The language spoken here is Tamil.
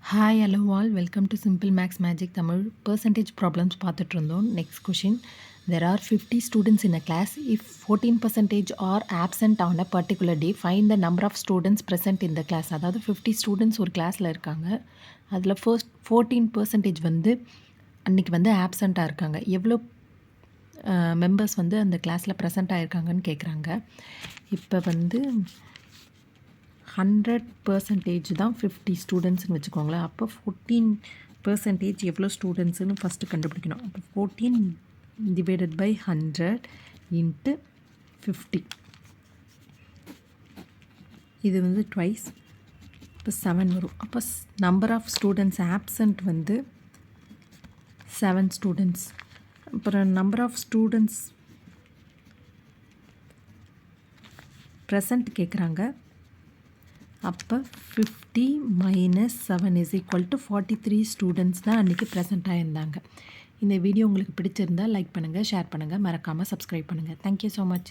Hi, hello all. Welcome to Simple Max Magic Tamil. Percentage problems பார்த்துட்டு இருந்தோம். Next question. There are 50 students in a class. If 14% are absent on a particular day, find the number of students present in the class. அதாவது 50 students ஒரு கிளாஸில் இருக்காங்க. அதில் ஃபர்ஸ்ட் 14% வந்து அன்றைக்கி வந்து ஆப்சண்ட்டாக இருக்காங்க. எவ்வளோ மெம்பர்ஸ் வந்து அந்த கிளாஸில் ப்ரெசென்ட் ஆகிருக்காங்கன்னு கேட்குறாங்க. இப்போ வந்து 100% தான் 50 ஸ்டூடெண்ட்ஸ்னு வச்சுக்கோங்களேன். அப்போ 14% எவ்வளோ ஸ்டூடெண்ட்ஸுன்னு ஃபஸ்ட்டு கண்டுபிடிக்கணும். அப்போ 14 டிவைடட் பை 100 இன்ட்டு 50. இது வந்து ட்வைஸ். இப்போ 7 வரும். அப்போ நம்பர் ஆஃப் ஸ்டூடெண்ட்ஸ் ஆப்சண்ட் வந்து 7 ஸ்டூடெண்ட்ஸ். அப்புறம் நம்பர் ஆஃப் ஸ்டூடெண்ட்ஸ் ப்ரெசண்ட் கேட்குறாங்க. அப்போ 50 minus 7 is equal to 43 students தான் அன்றைக்கி ப்ரெசென்ட் ஆகியிருந்தாங்க. இந்த வீடியோ உங்களுக்கு பிடிச்சிருந்தால் லைக் பண்ணுங்கள், ஷேர் பண்ணுங்கள், மறக்காமல் சப்ஸ்கிரைப் பண்ணுங்கள். Thank you so much.